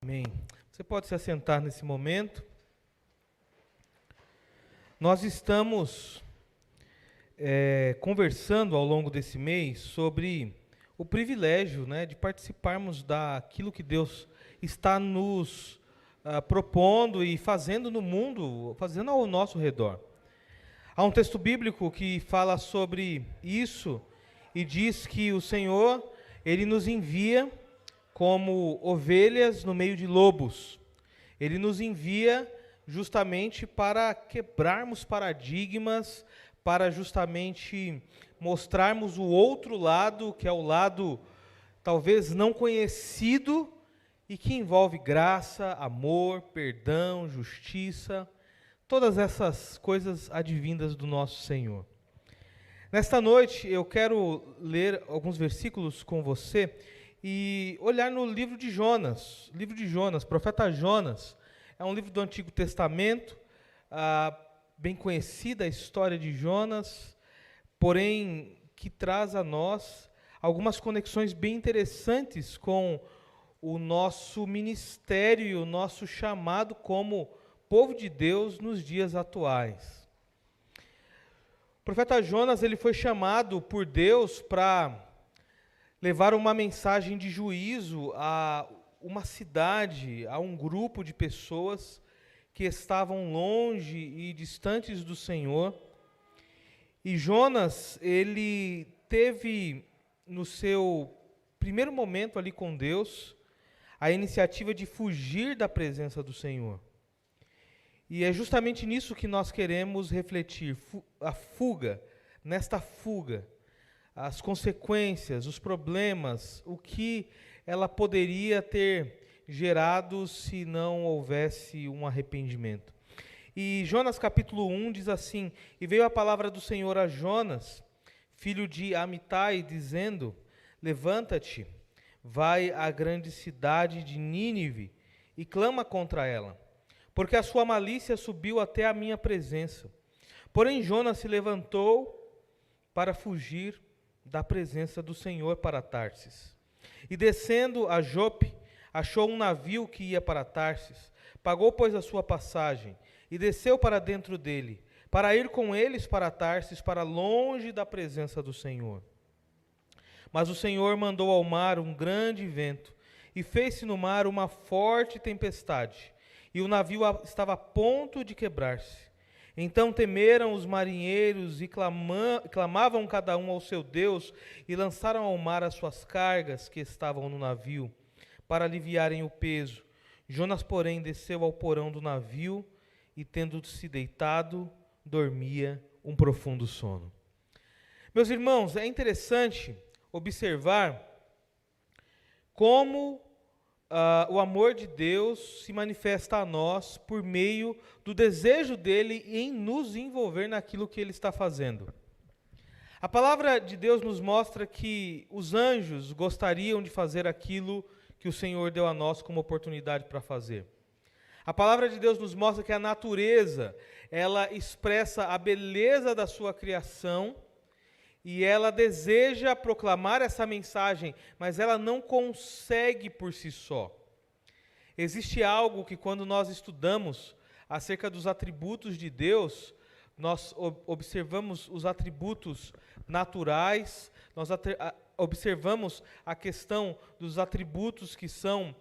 Amém. Você pode se assentar nesse momento. Nós estamos conversando ao longo desse mês sobre o privilégio, de participarmos daquilo que Deus está nos propondo e fazendo no mundo, fazendo ao nosso redor. Há um texto bíblico que fala sobre isso e diz que o Senhor, Ele nos envia como ovelhas no meio de lobos. Ele nos envia justamente para quebrarmos paradigmas, para justamente mostrarmos o outro lado, que é o lado talvez não conhecido e que envolve graça, amor, perdão, justiça, todas essas coisas advindas do nosso Senhor. Nesta noite eu quero ler alguns versículos com você e olhar no livro de Jonas, profeta Jonas. É um livro do Antigo Testamento, bem conhecida a história de Jonas, porém que traz a nós algumas conexões bem interessantes com o nosso ministério e o nosso chamado como povo de Deus nos dias atuais. O profeta Jonas, ele foi chamado por Deus para levar uma mensagem de juízo a uma cidade, a um grupo de pessoas que estavam longe e distantes do Senhor. E Jonas, ele teve no seu primeiro momento ali com Deus, a iniciativa de fugir da presença do Senhor. E é justamente nisso que nós queremos refletir, a fuga, nesta fuga, as consequências, os problemas, o que ela poderia ter gerado se não houvesse um arrependimento. E Jonas capítulo 1 diz assim: E veio a palavra do Senhor a Jonas, filho de Amitai, dizendo: Levanta-te, vai à grande cidade de Nínive e clama contra ela, porque a sua malícia subiu até a minha presença. Porém Jonas se levantou para fugir da presença do Senhor para Tarsis. E descendo a Jope, achou um navio que ia para Tarsis. Pagou, pois, a sua passagem e desceu para dentro dele, para ir com eles para Tarsis, para longe da presença do Senhor. Mas o Senhor mandou ao mar um grande vento, e fez-se no mar uma forte tempestade, e o navio estava a ponto de quebrar-se. Então temeram os marinheiros e clamavam cada um ao seu Deus, e lançaram ao mar as suas cargas que estavam no navio, para aliviarem o peso. Jonas, porém, desceu ao porão do navio, e tendo-se deitado, dormia um profundo sono. Meus irmãos, é interessante observar como o amor de Deus se manifesta a nós por meio do desejo dele em nos envolver naquilo que ele está fazendo. A palavra de Deus nos mostra que os anjos gostariam de fazer aquilo que o Senhor deu a nós como oportunidade para fazer. A palavra de Deus nos mostra que a natureza, ela expressa a beleza da sua criação e ela deseja proclamar essa mensagem, mas ela não consegue por si só. Existe algo que quando nós estudamos acerca dos atributos de Deus, nós observamos os atributos naturais, nós observamos a questão dos atributos que são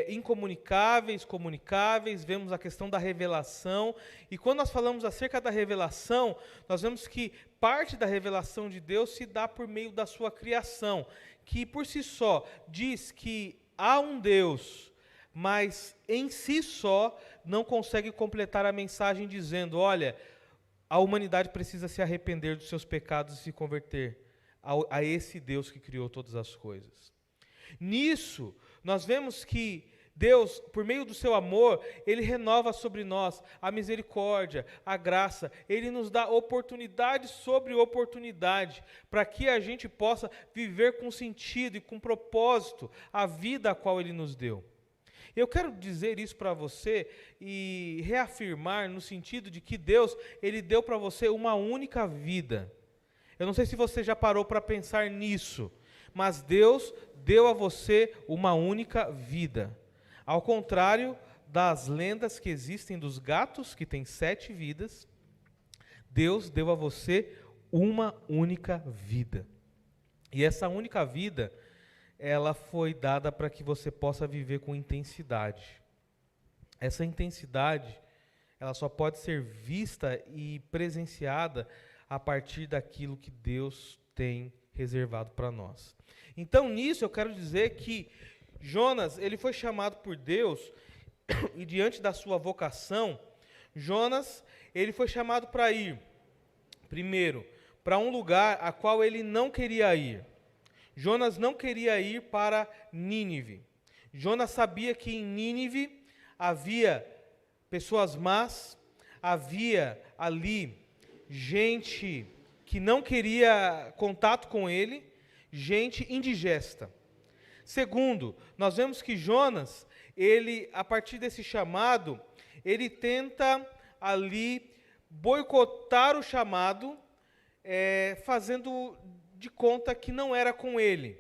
incomunicáveis, comunicáveis, vemos a questão da revelação, e quando nós falamos acerca da revelação, nós vemos que parte da revelação de Deus se dá por meio da sua criação, que por si só diz que há um Deus, mas em si só não consegue completar a mensagem dizendo: olha, a humanidade precisa se arrepender dos seus pecados e se converter a esse Deus que criou todas as coisas. Nisso, nós vemos que Deus, por meio do seu amor, Ele renova sobre nós a misericórdia, a graça. Ele nos dá oportunidade sobre oportunidade, para que a gente possa viver com sentido e com propósito a vida a qual Ele nos deu. Eu quero dizer isso para você e reafirmar no sentido de que Deus, Ele deu para você uma única vida. Eu não sei se você já parou para pensar nisso, mas Deus deu a você uma única vida. Ao contrário das lendas que existem dos gatos, que têm 7 vidas, Deus deu a você uma única vida. E essa única vida, ela foi dada para que você possa viver com intensidade. Essa intensidade, ela só pode ser vista e presenciada a partir daquilo que Deus tem reservado para nós. Então, nisso eu quero dizer que Jonas, ele foi chamado por Deus e diante da sua vocação, Jonas, ele foi chamado para ir, primeiro, para um lugar a qual ele não queria ir. Jonas não queria ir para Nínive. Jonas sabia que em Nínive havia pessoas más, havia ali gente que não queria contato com ele, gente indigesta. Segundo, nós vemos que Jonas, ele, a partir desse chamado, ele tenta ali boicotar o chamado, fazendo de conta que não era com ele.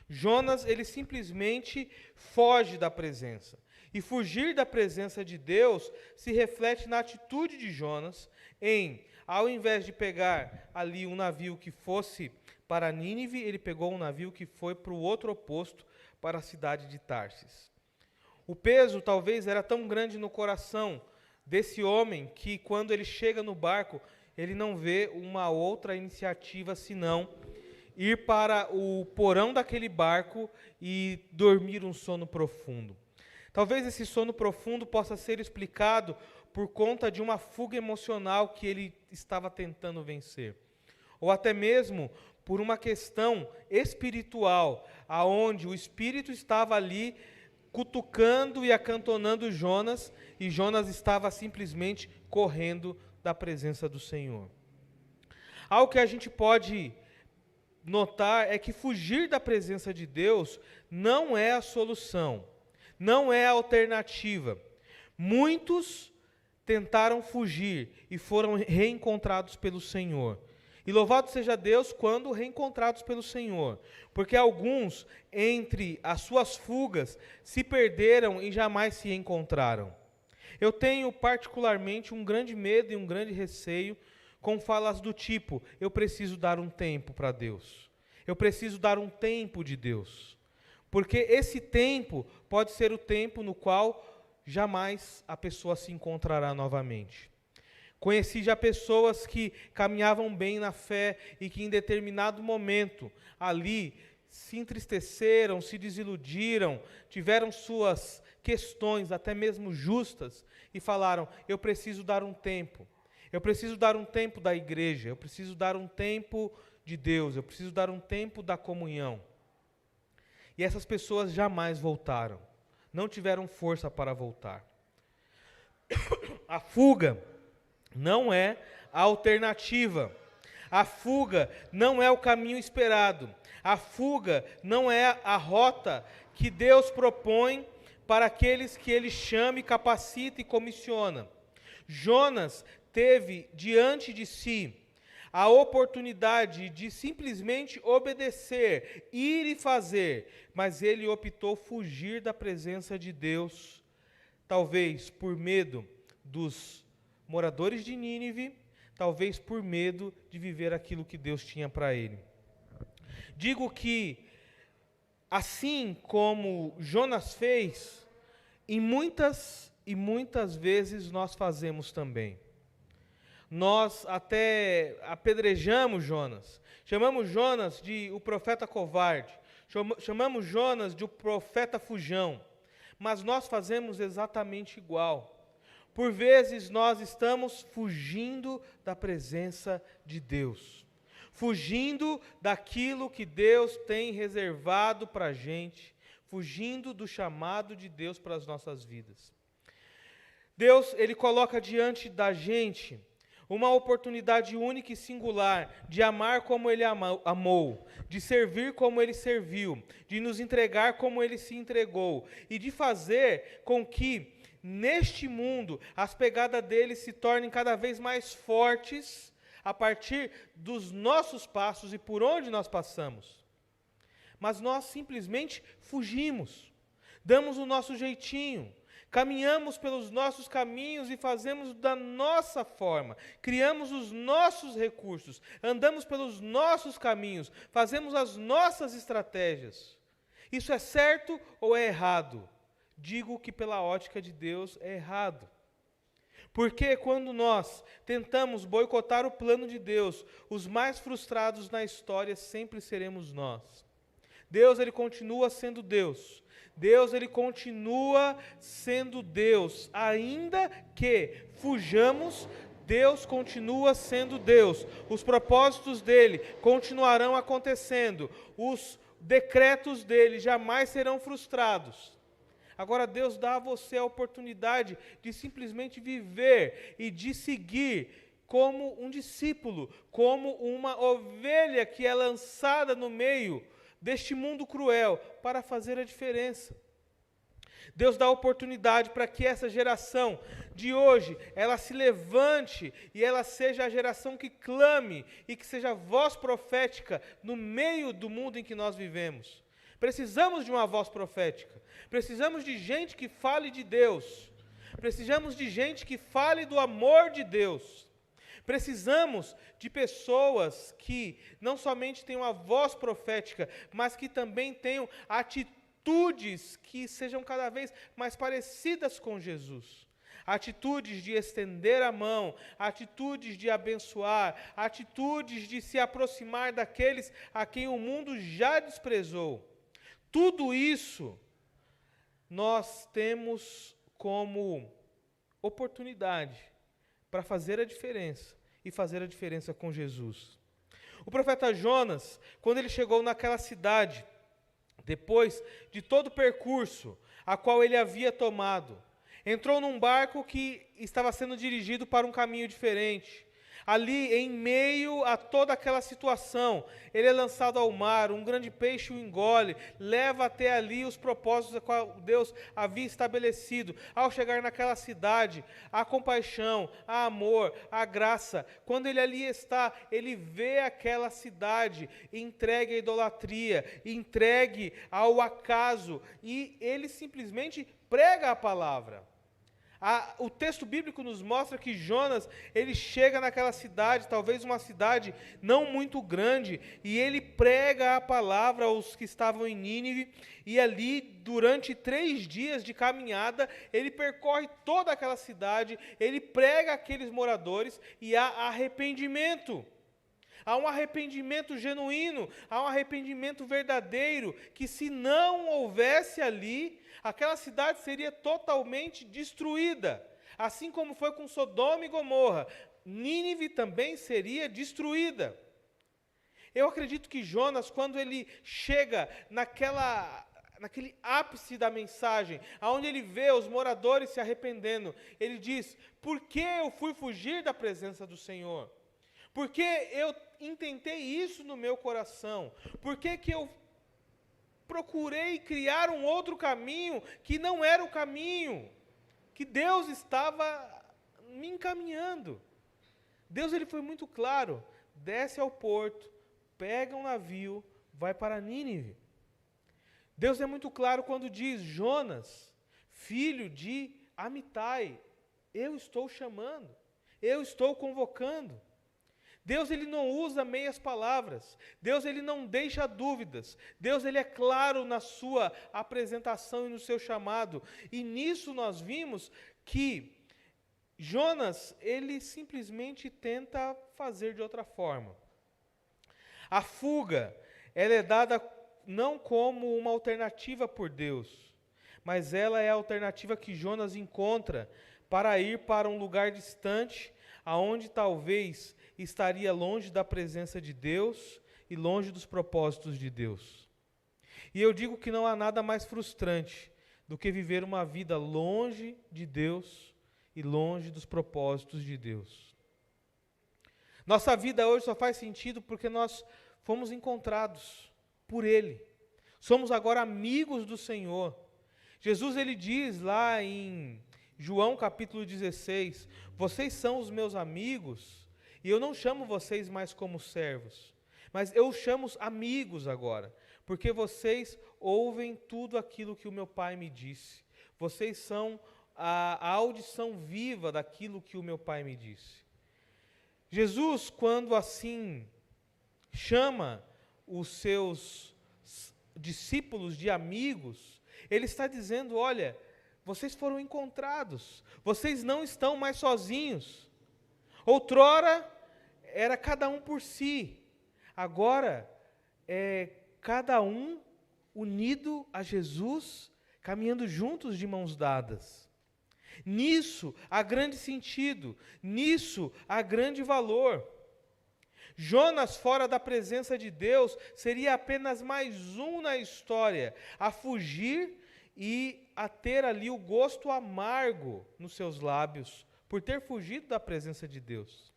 Jonas, ele simplesmente foge da presença. E fugir da presença de Deus se reflete na atitude de Jonas em, ao invés de pegar ali um navio que fosse para Nínive, ele pegou um navio que foi para o outro oposto, para a cidade de Tarsis. O peso talvez era tão grande no coração desse homem que quando ele chega no barco, ele não vê uma outra iniciativa senão ir para o porão daquele barco e dormir um sono profundo. Talvez esse sono profundo possa ser explicado por conta de uma fuga emocional que ele estava tentando vencer. Ou até mesmo por uma questão espiritual, aonde o Espírito estava ali cutucando e acantonando Jonas, e Jonas estava simplesmente correndo da presença do Senhor. Algo que a gente pode notar é que fugir da presença de Deus não é a solução, não é a alternativa. Muitos tentaram fugir e foram reencontrados pelo Senhor. E louvado seja Deus quando reencontrados pelo Senhor, porque alguns, entre as suas fugas, se perderam e jamais se encontraram. Eu tenho particularmente um grande medo e um grande receio com falas do tipo, eu preciso dar um tempo para Deus. Eu preciso dar um tempo de Deus. Porque esse tempo pode ser o tempo no qual jamais a pessoa se encontrará novamente. Conheci já pessoas que caminhavam bem na fé e que em determinado momento ali se entristeceram, se desiludiram, tiveram suas questões até mesmo justas e falaram, eu preciso dar um tempo. Eu preciso dar um tempo da igreja, eu preciso dar um tempo de Deus, eu preciso dar um tempo da comunhão. E essas pessoas jamais voltaram, não tiveram força para voltar. A fuga não é a alternativa. A fuga não é o caminho esperado. A fuga não é a rota que Deus propõe para aqueles que Ele chama, capacita e comissiona. Jonas teve diante de si a oportunidade de simplesmente obedecer, ir e fazer, mas ele optou fugir da presença de Deus, talvez por medo dos moradores de Nínive, talvez por medo de viver aquilo que Deus tinha para ele. Digo que, assim como Jonas fez, e muitas vezes nós fazemos também. Nós até apedrejamos Jonas, chamamos Jonas de o profeta covarde, chamamos Jonas de o profeta fujão, mas nós fazemos exatamente igual. Por vezes nós estamos fugindo da presença de Deus, fugindo daquilo que Deus tem reservado para a gente, fugindo do chamado de Deus para as nossas vidas. Deus, Ele coloca diante da gente uma oportunidade única e singular de amar como Ele amou, de servir como Ele serviu, de nos entregar como Ele se entregou e de fazer com que neste mundo as pegadas dele se tornem cada vez mais fortes a partir dos nossos passos e por onde nós passamos. Mas nós simplesmente fugimos. damos o nosso jeitinho, caminhamos pelos nossos caminhos e fazemos da nossa forma, criamos os nossos recursos, andamos pelos nossos caminhos, fazemos as nossas estratégias. Isso é certo ou é errado? Digo que pela ótica de Deus é errado. Porque quando nós tentamos boicotar o plano de Deus, os mais frustrados na história sempre seremos nós. Deus, ele continua sendo Deus. Deus, ele continua sendo Deus. Ainda que fujamos, Deus continua sendo Deus. Os propósitos dele continuarão acontecendo. Os decretos dele jamais serão frustrados. Agora Deus dá a você a oportunidade de simplesmente viver e de seguir como um discípulo, como uma ovelha que é lançada no meio deste mundo cruel para fazer a diferença. Deus dá a oportunidade para que essa geração de hoje, ela se levante e ela seja a geração que clame e que seja a voz profética no meio do mundo em que nós vivemos. Precisamos de uma voz profética. Precisamos de gente que fale de Deus. Precisamos de gente que fale do amor de Deus. Precisamos de pessoas que não somente tenham a voz profética, mas que também tenham atitudes que sejam cada vez mais parecidas com Jesus. Atitudes de estender a mão, atitudes de abençoar, atitudes de se aproximar daqueles a quem o mundo já desprezou. Tudo isso nós temos como oportunidade para fazer a diferença e fazer a diferença com Jesus. O profeta Jonas, quando ele chegou naquela cidade, depois de todo o percurso a qual ele havia tomado, entrou num barco que estava sendo dirigido para um caminho diferente. Ali, em meio a toda aquela situação, ele é lançado ao mar, um grande peixe o engole, leva até ali os propósitos a qual Deus havia estabelecido. Ao chegar naquela cidade, a compaixão, a amor, a graça, quando ele ali está, ele vê aquela cidade entregue à idolatria, entregue ao acaso, e ele simplesmente prega a palavra. O texto bíblico nos mostra que Jonas, ele chega naquela cidade, talvez uma cidade não muito grande, e ele prega a palavra aos que estavam em Nínive, e ali, durante 3 dias de caminhada, ele percorre toda aquela cidade, ele prega aqueles moradores, e há arrependimento. Há um arrependimento genuíno, há um arrependimento verdadeiro, que se não houvesse ali, aquela cidade seria totalmente destruída. Assim como foi com Sodoma e Gomorra, Nínive também seria destruída. Eu acredito que Jonas, quando ele chega naquele ápice da mensagem, onde ele vê os moradores se arrependendo, ele diz: por que eu fui fugir da presença do Senhor? Por que eu intentei isso no meu coração? Por que eu procurei criar um outro caminho que não era o caminho que Deus estava me encaminhando? Deus, ele foi muito claro: desce ao porto, pega um navio, vai para Nínive. Deus é muito claro quando diz: Jonas, filho de Amitai, eu estou chamando, eu estou convocando. Deus, ele não usa meias palavras. Deus, ele não deixa dúvidas. Deus, ele é claro na sua apresentação e no seu chamado. E nisso nós vimos que Jonas, ele simplesmente tenta fazer de outra forma. A fuga, ela é dada não como uma alternativa por Deus, mas ela é a alternativa que Jonas encontra para ir para um lugar distante, aonde talvez estaria longe da presença de Deus e longe dos propósitos de Deus. E eu digo que não há nada mais frustrante do que viver uma vida longe de Deus e longe dos propósitos de Deus. Nossa vida hoje só faz sentido porque nós fomos encontrados por Ele. Somos agora amigos do Senhor. Jesus, ele diz lá em João capítulo 16, vocês são os meus amigos, e eu não chamo vocês mais como servos, mas eu os chamo amigos agora, porque vocês ouvem tudo aquilo que o meu Pai me disse. Vocês são a audição viva daquilo que o meu Pai me disse. Jesus, quando assim chama os seus discípulos de amigos, ele está dizendo: olha, vocês foram encontrados, vocês não estão mais sozinhos. Outrora era cada um por si, agora é cada um unido a Jesus, caminhando juntos de mãos dadas. Nisso há grande sentido, nisso há grande valor. Jonas, fora da presença de Deus, seria apenas mais um na história a fugir e a ter ali o gosto amargo nos seus lábios, por ter fugido da presença de Deus.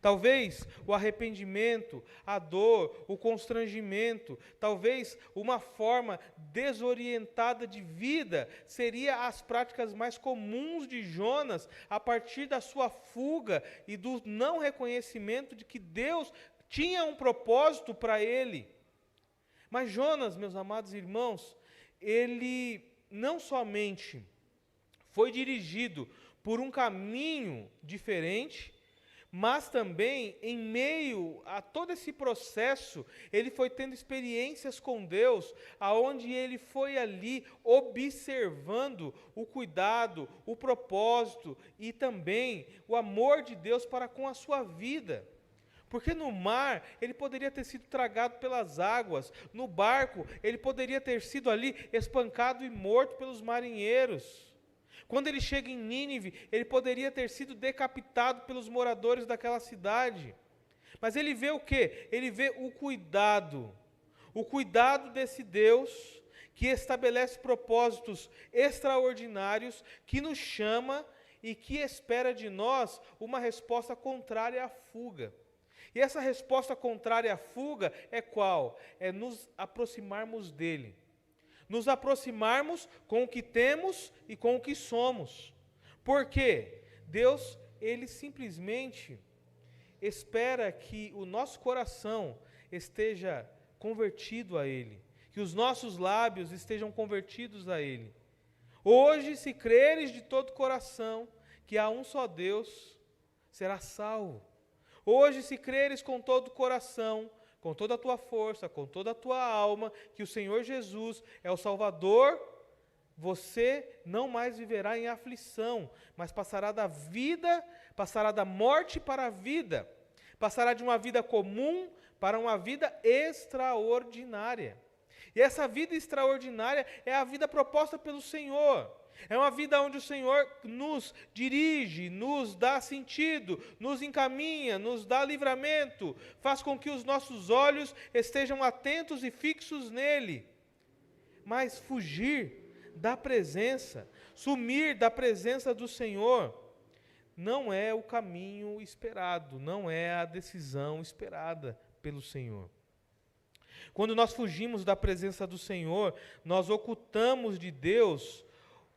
Talvez o arrependimento, a dor, o constrangimento, talvez uma forma desorientada de vida seria as práticas mais comuns de Jonas a partir da sua fuga e do não reconhecimento de que Deus tinha um propósito para ele. Mas Jonas, meus amados irmãos, ele não somente foi dirigido por um caminho diferente, mas também, em meio a todo esse processo, ele foi tendo experiências com Deus, aonde ele foi ali observando o cuidado, o propósito e também o amor de Deus para com a sua vida. Porque no mar, ele poderia ter sido tragado pelas águas, no barco, ele poderia ter sido ali espancado e morto pelos marinheiros. Quando ele chega em Nínive, ele poderia ter sido decapitado pelos moradores daquela cidade. Mas ele vê o quê? Ele vê o cuidado desse Deus que estabelece propósitos extraordinários, que nos chama e que espera de nós uma resposta contrária à fuga. E essa resposta contrária à fuga é qual? É nos aproximarmos dele. Nos aproximarmos com o que temos e com o que somos. Por quê? Deus, ele simplesmente espera que o nosso coração esteja convertido a ele, que os nossos lábios estejam convertidos a ele. Hoje, se creres de todo o coração que há um só Deus, serás salvo. Hoje, se creres com todo o coração, com toda a tua força, com toda a tua alma, que o Senhor Jesus é o Salvador, você não mais viverá em aflição, mas passará da morte para a vida, passará de uma vida comum para uma vida extraordinária. E essa vida extraordinária é a vida proposta pelo Senhor. É uma vida onde o Senhor nos dirige, nos dá sentido, nos encaminha, nos dá livramento, faz com que os nossos olhos estejam atentos e fixos nele. Mas fugir da presença, sumir da presença do Senhor, não é o caminho esperado, não é a decisão esperada pelo Senhor. Quando nós fugimos da presença do Senhor, nós ocultamos de Deus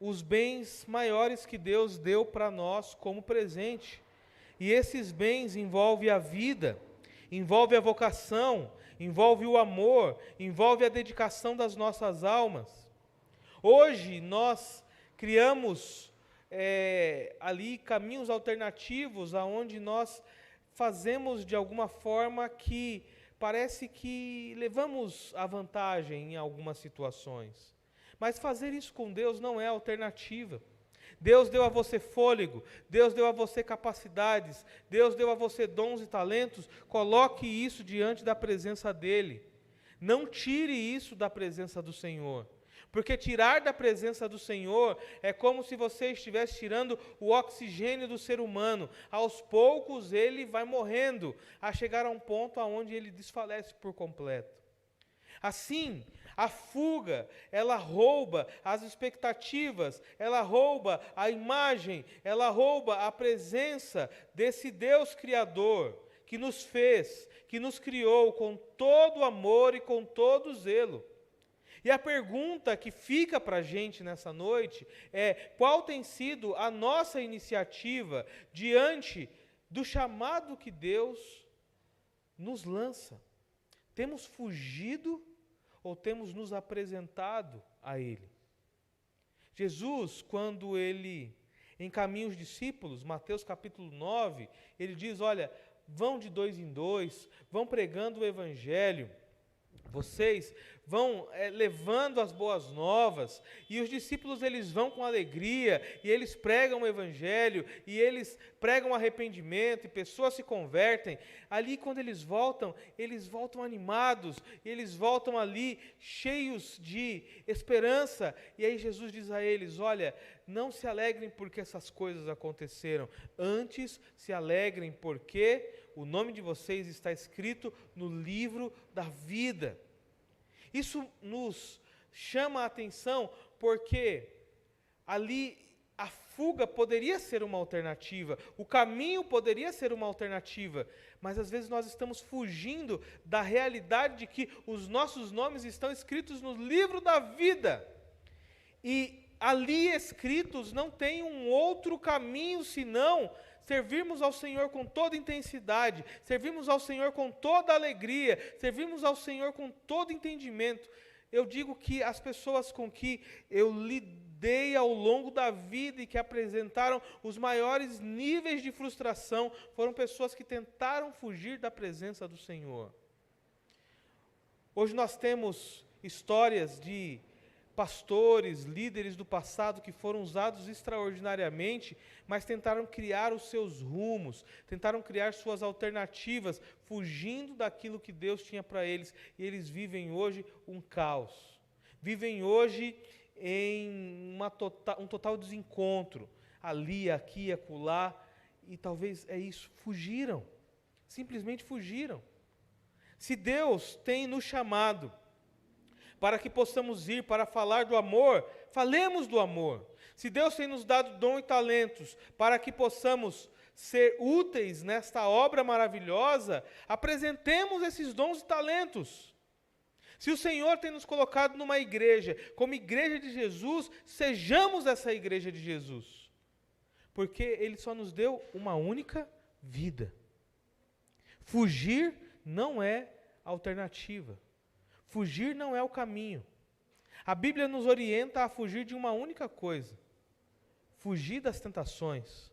os bens maiores que Deus deu para nós como presente. E esses bens envolvem a vida, envolve a vocação, envolve o amor, envolve a dedicação das nossas almas. Hoje nós criamos ali caminhos alternativos, aonde nós fazemos de alguma forma que parece que levamos a vantagem em algumas situações. Mas fazer isso com Deus não é alternativa. Deus deu a você fôlego, Deus deu a você capacidades, Deus deu a você dons e talentos, coloque isso diante da presença dEle. Não tire isso da presença do Senhor. Porque tirar da presença do Senhor é como se você estivesse tirando o oxigênio do ser humano. Aos poucos ele vai morrendo, a chegar a um ponto onde ele desfalece por completo. Assim, a fuga, ela rouba as expectativas, ela rouba a imagem, ela rouba a presença desse Deus Criador que nos fez, que nos criou com todo amor e com todo zelo. E a pergunta que fica para a gente nessa noite é: qual tem sido a nossa iniciativa diante do chamado que Deus nos lança? Temos fugido ou temos nos apresentado a Ele? Jesus, quando Ele encaminha os discípulos, Mateus capítulo 9, Ele diz, olha, vão de 2 em 2, vão pregando o Evangelho, vocês vão levando as boas novas, e os discípulos eles vão com alegria, e eles pregam o Evangelho, e eles pregam arrependimento, e pessoas se convertem. Ali quando eles voltam animados, e eles voltam ali cheios de esperança, e aí Jesus diz a eles, olha, não se alegrem porque essas coisas aconteceram, antes se alegrem porque o nome de vocês está escrito no livro da vida. Isso nos chama a atenção porque ali a fuga poderia ser uma alternativa, o caminho poderia ser uma alternativa, mas às vezes nós estamos fugindo da realidade de que os nossos nomes estão escritos no livro da vida. E ali escritos não tem um outro caminho senão servirmos ao Senhor com toda intensidade, servirmos ao Senhor com toda alegria, servirmos ao Senhor com todo entendimento. Eu digo que as pessoas com que eu lidei ao longo da vida e que apresentaram os maiores níveis de frustração foram pessoas que tentaram fugir da presença do Senhor. Hoje nós temos histórias de pastores, líderes do passado que foram usados extraordinariamente, mas tentaram criar os seus rumos, tentaram criar suas alternativas, fugindo daquilo que Deus tinha para eles, e eles vivem hoje um caos. Vivem hoje em um total desencontro, ali, aqui, acolá, e talvez é isso, fugiram, simplesmente fugiram. Se Deus tem nos chamado para que possamos ir para falar do amor, falemos do amor. Se Deus tem nos dado dom e talentos para que possamos ser úteis nesta obra maravilhosa, apresentemos esses dons e talentos. Se o Senhor tem nos colocado numa igreja, como igreja de Jesus, sejamos essa igreja de Jesus. Porque Ele só nos deu uma única vida. Fugir não é alternativa. Fugir não é o caminho. A Bíblia nos orienta a fugir de uma única coisa: fugir das tentações,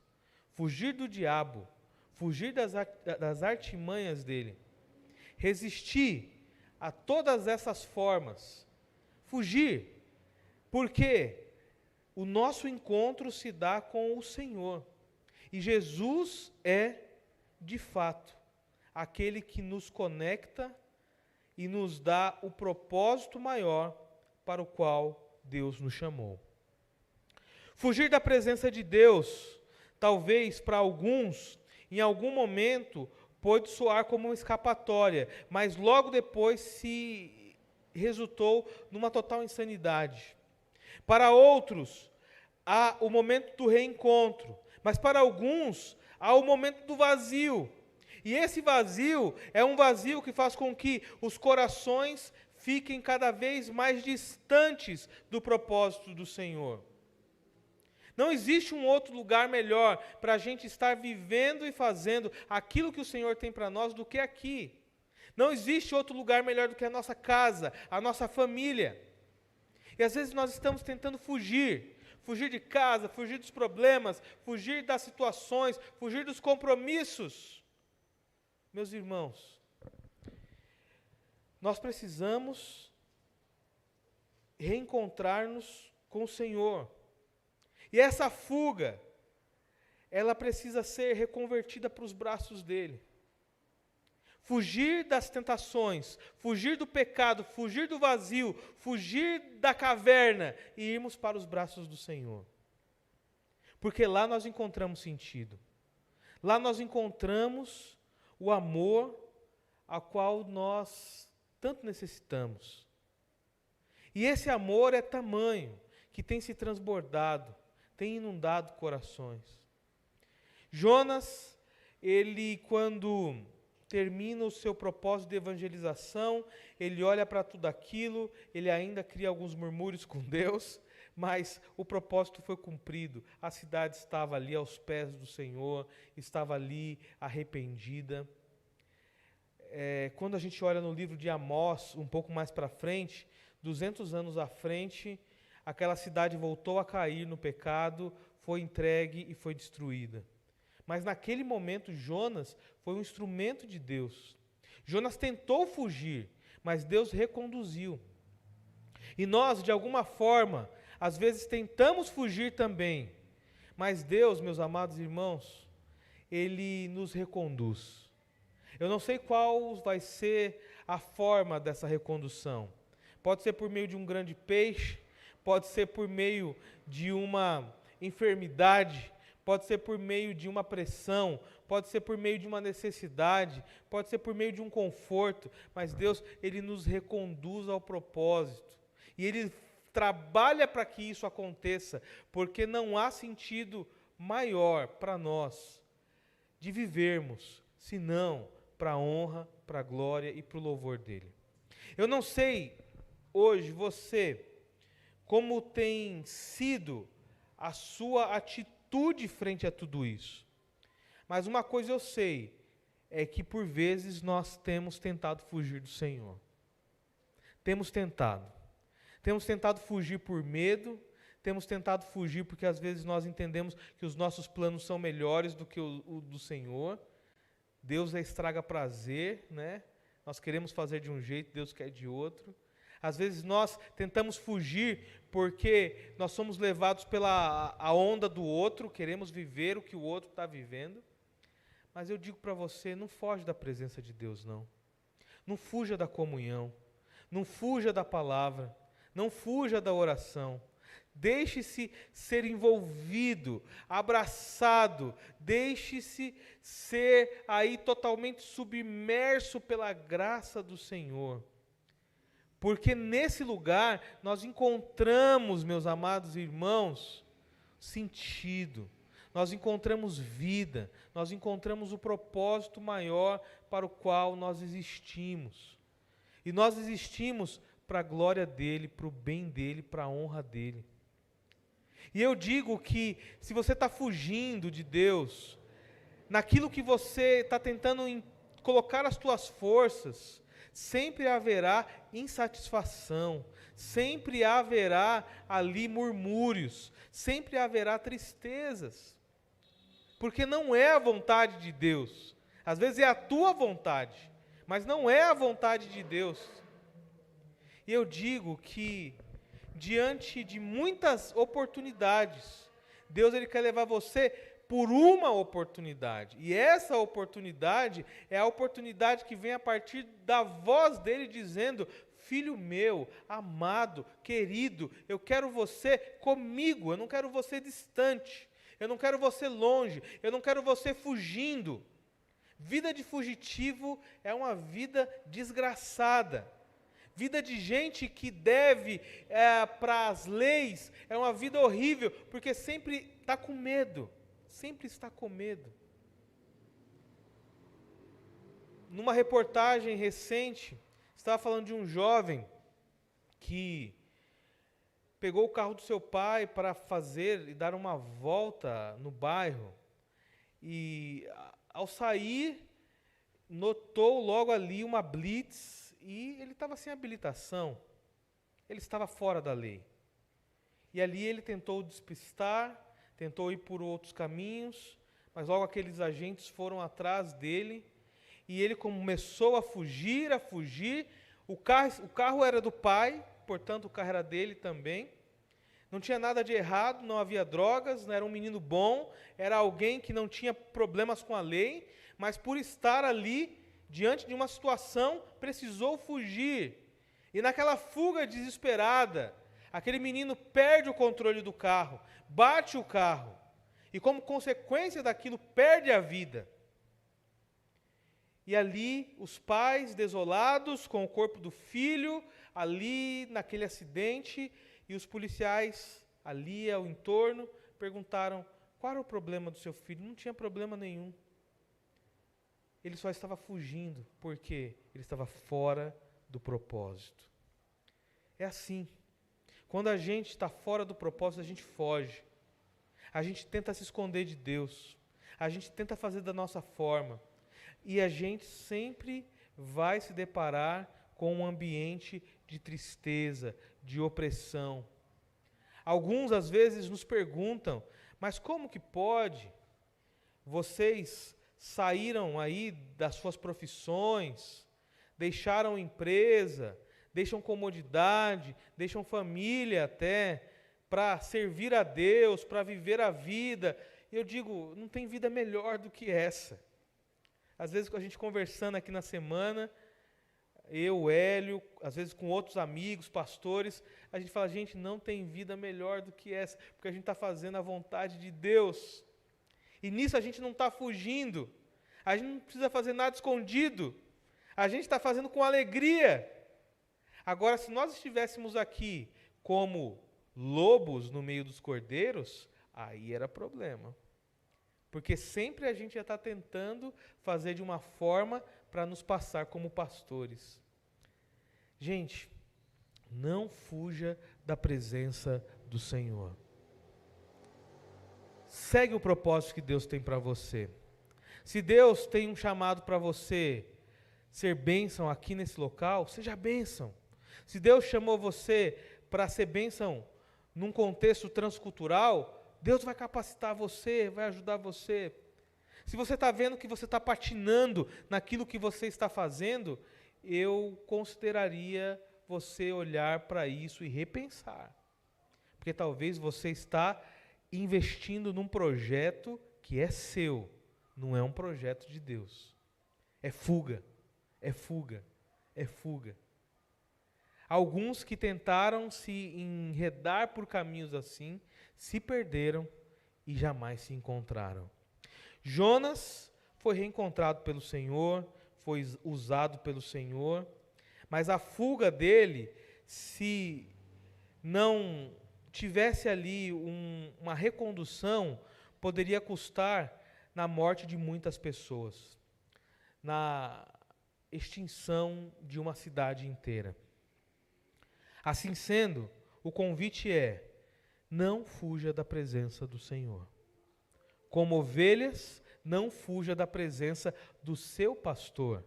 fugir do diabo, fugir das artimanhas dele, resistir a todas essas formas, fugir, porque o nosso encontro se dá com o Senhor, e Jesus é, de fato, aquele que nos conecta e nos dá o propósito maior para o qual Deus nos chamou. Fugir da presença de Deus, talvez para alguns, em algum momento, pôde soar como uma escapatória, mas logo depois se resultou numa total insanidade. Para outros, há o momento do reencontro, mas para alguns, há o momento do vazio. E esse vazio é um vazio que faz com que os corações fiquem cada vez mais distantes do propósito do Senhor. Não existe um outro lugar melhor para a gente estar vivendo e fazendo aquilo que o Senhor tem para nós do que aqui. Não existe outro lugar melhor do que a nossa casa, a nossa família. E às vezes nós estamos tentando fugir de casa, fugir dos problemas, fugir das situações, fugir dos compromissos. Meus irmãos, nós precisamos reencontrar-nos com o Senhor. E essa fuga, ela precisa ser reconvertida para os braços dele. Fugir das tentações, fugir do pecado, fugir do vazio, fugir da caverna e irmos para os braços do Senhor. Porque lá nós encontramos sentido. Lá nós encontramos o amor a qual nós tanto necessitamos. E esse amor é tamanho que tem se transbordado, tem inundado corações. Jonas, ele quando termina o seu propósito de evangelização, ele olha para tudo aquilo, ele ainda cria alguns murmúrios com Deus, mas o propósito foi cumprido. A cidade estava ali aos pés do Senhor, estava ali arrependida. quando a gente olha no livro de Amós, um pouco mais para frente, 200 anos à frente, aquela cidade voltou a cair no pecado, foi entregue e foi destruída. Mas naquele momento Jonas foi um instrumento de Deus. Jonas tentou fugir, mas Deus reconduziu. E nós, de alguma forma, às vezes tentamos fugir também, mas Deus, meus amados irmãos, Ele nos reconduz. Eu não sei qual vai ser a forma dessa recondução. Pode ser por meio de um grande peixe, pode ser por meio de uma enfermidade, pode ser por meio de uma pressão, pode ser por meio de uma necessidade, pode ser por meio de um conforto, mas Deus, Ele nos reconduz ao propósito. E Ele trabalha para que isso aconteça, porque não há sentido maior para nós de vivermos, senão para a honra, para a glória e para o louvor dEle. Eu não sei, hoje, você, como tem sido a sua atitude frente a tudo isso. Mas uma coisa eu sei, é que por vezes nós temos tentado fugir do Senhor. Temos tentado. Temos tentado fugir por medo, temos tentado fugir porque às vezes nós entendemos que os nossos planos são melhores do que o do Senhor. Deus estraga prazer, né? Nós queremos fazer de um jeito, Deus quer de outro. Às vezes nós tentamos fugir porque nós somos levados pela a onda do outro, queremos viver o que o outro está vivendo. Mas eu digo para você, não foge da presença de Deus, não. Não fuja da comunhão, não fuja da palavra, não fuja da oração. Deixe-se ser envolvido, abraçado, deixe-se ser aí totalmente submerso pela graça do Senhor. Porque nesse lugar nós encontramos, meus amados irmãos, sentido, nós encontramos vida, nós encontramos o propósito maior para o qual nós existimos. E nós existimos para a glória dEle, para o bem dEle, para a honra dEle. E eu digo que se você está fugindo de Deus, naquilo que você está tentando colocar as tuas forças, sempre haverá insatisfação, sempre haverá ali murmúrios, sempre haverá tristezas. Porque não é a vontade de Deus. Às vezes é a tua vontade, mas não é a vontade de Deus. E eu digo que, diante de muitas oportunidades, Deus Ele quer levar você por uma oportunidade. E essa oportunidade é a oportunidade que vem a partir da voz dEle dizendo: filho meu, amado, querido, eu quero você comigo, eu não quero você distante, eu não quero você longe, eu não quero você fugindo. Vida de fugitivo é uma vida desgraçada. Vida de gente que deve para as leis é uma vida horrível, porque sempre está com medo. Sempre está com medo. Numa reportagem recente, estava falando de um jovem que pegou o carro do seu pai para fazer e dar uma volta no bairro. E ao sair, notou logo ali uma blitz e ele estava sem habilitação. Ele estava fora da lei. E ali ele tentou despistar, tentou ir por outros caminhos, mas logo aqueles agentes foram atrás dele e ele começou a fugir, o carro era do pai, portanto o carro era dele também, não tinha nada de errado, não havia drogas, não era um menino bom, era alguém que não tinha problemas com a lei, mas por estar ali, diante de uma situação, precisou fugir, e naquela fuga desesperada, aquele menino perde o controle do carro, bate o carro, e como consequência daquilo perde a vida. E ali os pais desolados com o corpo do filho, ali naquele acidente, e os policiais ali ao entorno perguntaram qual era o problema do seu filho. Não tinha problema nenhum. Ele só estava fugindo, porque ele estava fora do propósito. É assim. Quando a gente está fora do propósito, a gente foge. A gente tenta se esconder de Deus. A gente tenta fazer da nossa forma. E a gente sempre vai se deparar com um ambiente de tristeza, de opressão. Alguns às vezes nos perguntam, mas como que pode? Vocês saíram aí das suas profissões, deixaram empresa, deixam comodidade, deixam família até, para servir a Deus, para viver a vida. E eu digo, não tem vida melhor do que essa. Às vezes com a gente conversando aqui na semana, eu, Hélio, às vezes com outros amigos, pastores, a gente fala, gente, não tem vida melhor do que essa, porque a gente está fazendo a vontade de Deus. E nisso a gente não está fugindo, a gente não precisa fazer nada escondido, a gente está fazendo com alegria. Agora, se nós estivéssemos aqui como lobos no meio dos cordeiros, aí era problema. Porque sempre a gente já está tentando fazer de uma forma para nos passar como pastores. Gente, não fuja da presença do Senhor. Segue o propósito que Deus tem para você. Se Deus tem um chamado para você ser bênção aqui nesse local, seja bênção. Se Deus chamou você para ser bênção num contexto transcultural, Deus vai capacitar você, vai ajudar você. Se você está vendo que você está patinando naquilo que você está fazendo, eu consideraria você olhar para isso e repensar. Porque talvez você está investindo num projeto que é seu, não é um projeto de Deus. É fuga, é fuga, é fuga. Alguns que tentaram se enredar por caminhos assim, se perderam e jamais se encontraram. Jonas foi reencontrado pelo Senhor, foi usado pelo Senhor, mas a fuga dele, se não tivesse ali uma recondução, poderia custar na morte de muitas pessoas, na extinção de uma cidade inteira. Assim sendo, o convite é: não fuja da presença do Senhor. Como ovelhas, não fuja da presença do seu pastor.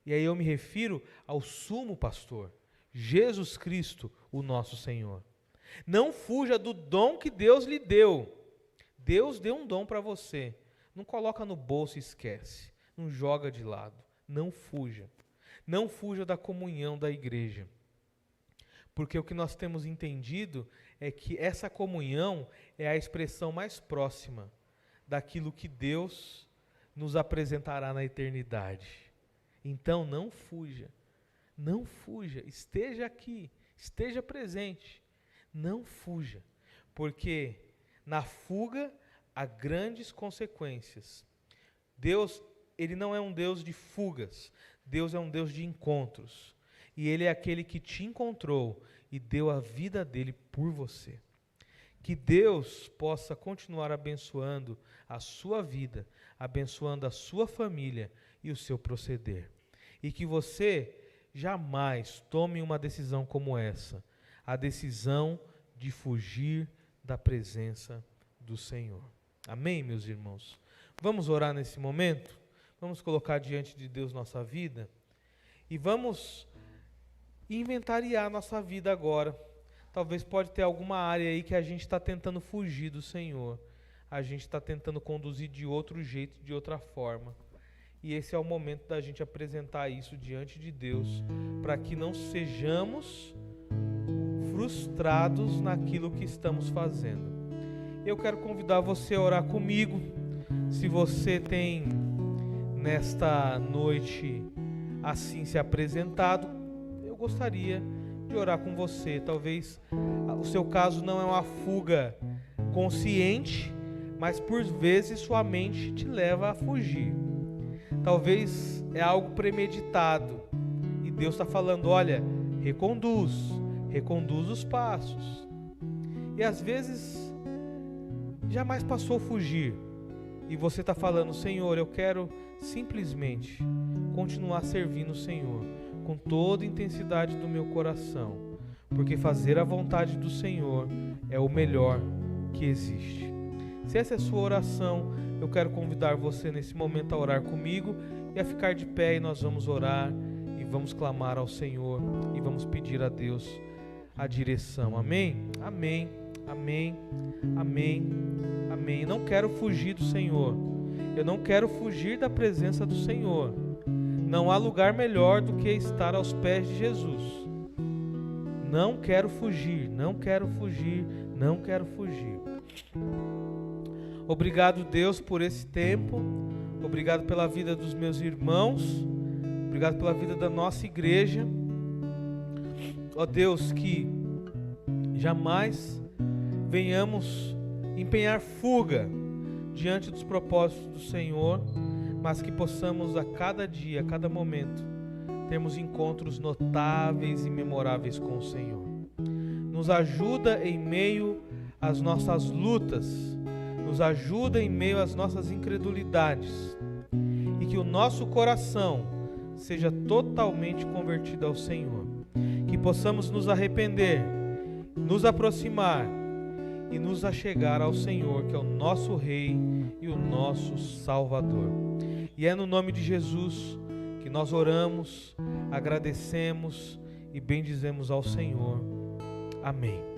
E aí eu me refiro ao sumo pastor, Jesus Cristo, o nosso Senhor. Não fuja do dom que Deus lhe deu. Deus deu um dom para você. Não coloca no bolso e esquece. Não joga de lado. Não fuja. Não fuja da comunhão da igreja. Porque o que nós temos entendido é que essa comunhão é a expressão mais próxima daquilo que Deus nos apresentará na eternidade. Então não fuja, não fuja, esteja aqui, esteja presente, não fuja, porque na fuga há grandes consequências. Deus, Ele não é um Deus de fugas, Deus é um Deus de encontros. E Ele é aquele que te encontrou e deu a vida dele por você. Que Deus possa continuar abençoando a sua vida, abençoando a sua família e o seu proceder. E que você jamais tome uma decisão como essa, a decisão de fugir da presença do Senhor. Amém, meus irmãos? Vamos orar nesse momento? Vamos colocar diante de Deus nossa vida e vamos inventariar a nossa vida agora. Talvez pode ter alguma área aí que a gente está tentando fugir do Senhor. A gente está tentando conduzir de outro jeito, de outra forma. E esse é o momento da gente apresentar isso diante de Deus, para que não sejamos frustrados naquilo que estamos fazendo. Eu quero convidar você a orar comigo. Se você tem nesta noite assim se apresentado, eu gostaria de orar com você. Talvez o seu caso não é uma fuga consciente, mas por vezes sua mente te leva a fugir. Talvez é algo premeditado e Deus está falando, olha, reconduz os passos. E às vezes jamais passou a fugir e você está falando, Senhor, eu quero simplesmente continuar servindo o Senhor com toda a intensidade do meu coração, porque fazer a vontade do Senhor é o melhor que existe. Se essa é a sua oração, eu quero convidar você nesse momento a orar comigo e a ficar de pé, e nós vamos orar e vamos clamar ao Senhor e vamos pedir a Deus a direção. Amém? Amém, amém, amém, amém. Não quero fugir do Senhor, eu não quero fugir da presença do Senhor. Não há lugar melhor do que estar aos pés de Jesus. Não quero fugir, não quero fugir, não quero fugir. Obrigado, Deus, por esse tempo. Obrigado pela vida dos meus irmãos. Obrigado pela vida da nossa igreja. Ó Deus, que jamais venhamos empenhar fuga diante dos propósitos do Senhor, mas que possamos a cada dia, a cada momento, termos encontros notáveis e memoráveis com o Senhor. Nos ajuda em meio às nossas lutas, nos ajuda em meio às nossas incredulidades, e que o nosso coração seja totalmente convertido ao Senhor, que possamos nos arrepender, nos aproximar e nos achegar ao Senhor, que é o nosso Rei e o nosso Salvador. E é no nome de Jesus que nós oramos, agradecemos e bendizemos ao Senhor. Amém.